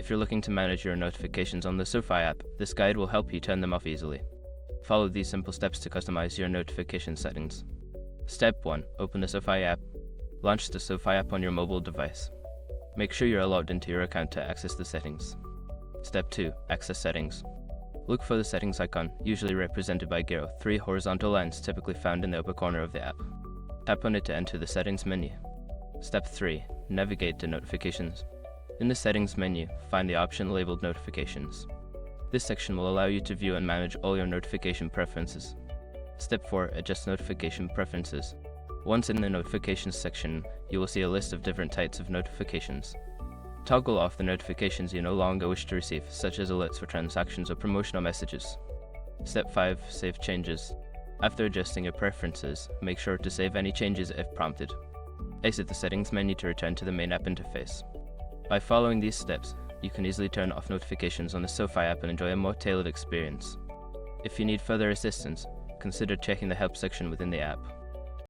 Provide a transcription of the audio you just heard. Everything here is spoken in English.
If you're looking to manage your notifications on the SoFi app, this guide will help you turn them off easily. Follow these simple steps to customize your notification settings. Step 1. Open the SoFi app. Launch the SoFi app on your mobile device. Make sure you're logged into your account to access the settings. Step 2. Access settings. Look for the settings icon, usually represented by 3 horizontal lines typically found in the upper corner of the app. Tap on it to enter the settings menu. Step 3. Navigate to notifications. In the settings menu, find the option labeled notifications. This section will allow you to view and manage all your notification preferences. Step 4. Adjust notification preferences. Once in the notifications section, you will see a list of different types of notifications. Toggle off the notifications you no longer wish to receive, such as alerts for transactions or promotional messages. Step 5. Save changes. After adjusting your preferences, make sure to save any changes if prompted. Exit the settings menu to return to the main app interface. By following these steps, you can easily turn off notifications on the SoFi app and enjoy a more tailored experience. If you need further assistance, consider checking the help section within the app.